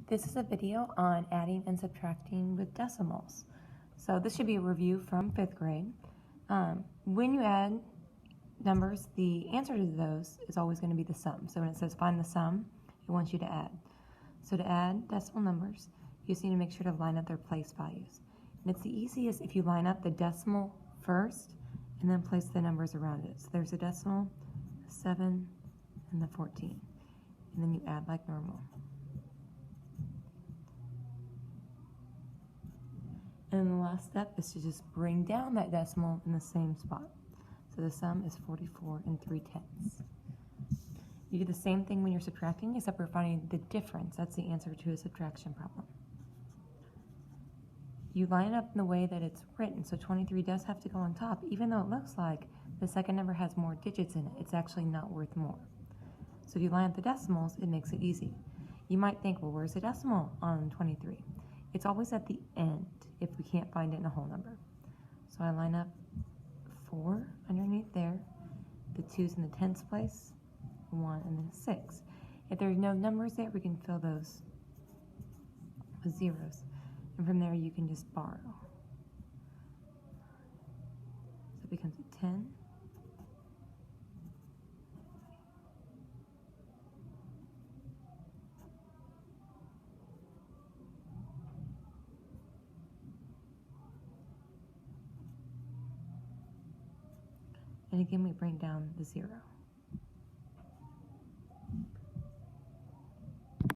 This is a video on adding and subtracting with decimals. So this should be a review from 5th grade. When you add numbers, the answer to those is always going to be the sum. So when it says find the sum, it wants you to add. So to add decimal numbers, you just need to make sure to line up their place values. And it's the easiest if you line up the decimal first and then place the numbers around it. So there's a decimal, 7, and the 14. And then you add like normal. And then the last step is to just bring down that decimal in the same spot. So the sum is 44 3/10. You do the same thing when you're subtracting, except we're finding the difference. That's the answer to a subtraction problem. You line it up in the way that it's written. So 23 does have to go on top, even though it looks like the second number has more digits in it. It's actually not worth more. So if you line up the decimals, it makes it easy. You might think, well, where's the decimal on 23? It's always at the end if we can't find it in a whole number. So I line up 4 underneath there, the 2's in the tens place, 1 and then 6. If there's no numbers there, we can fill those with zeros. And from there you can just borrow. So it becomes a 10. And again, we bring down the 0.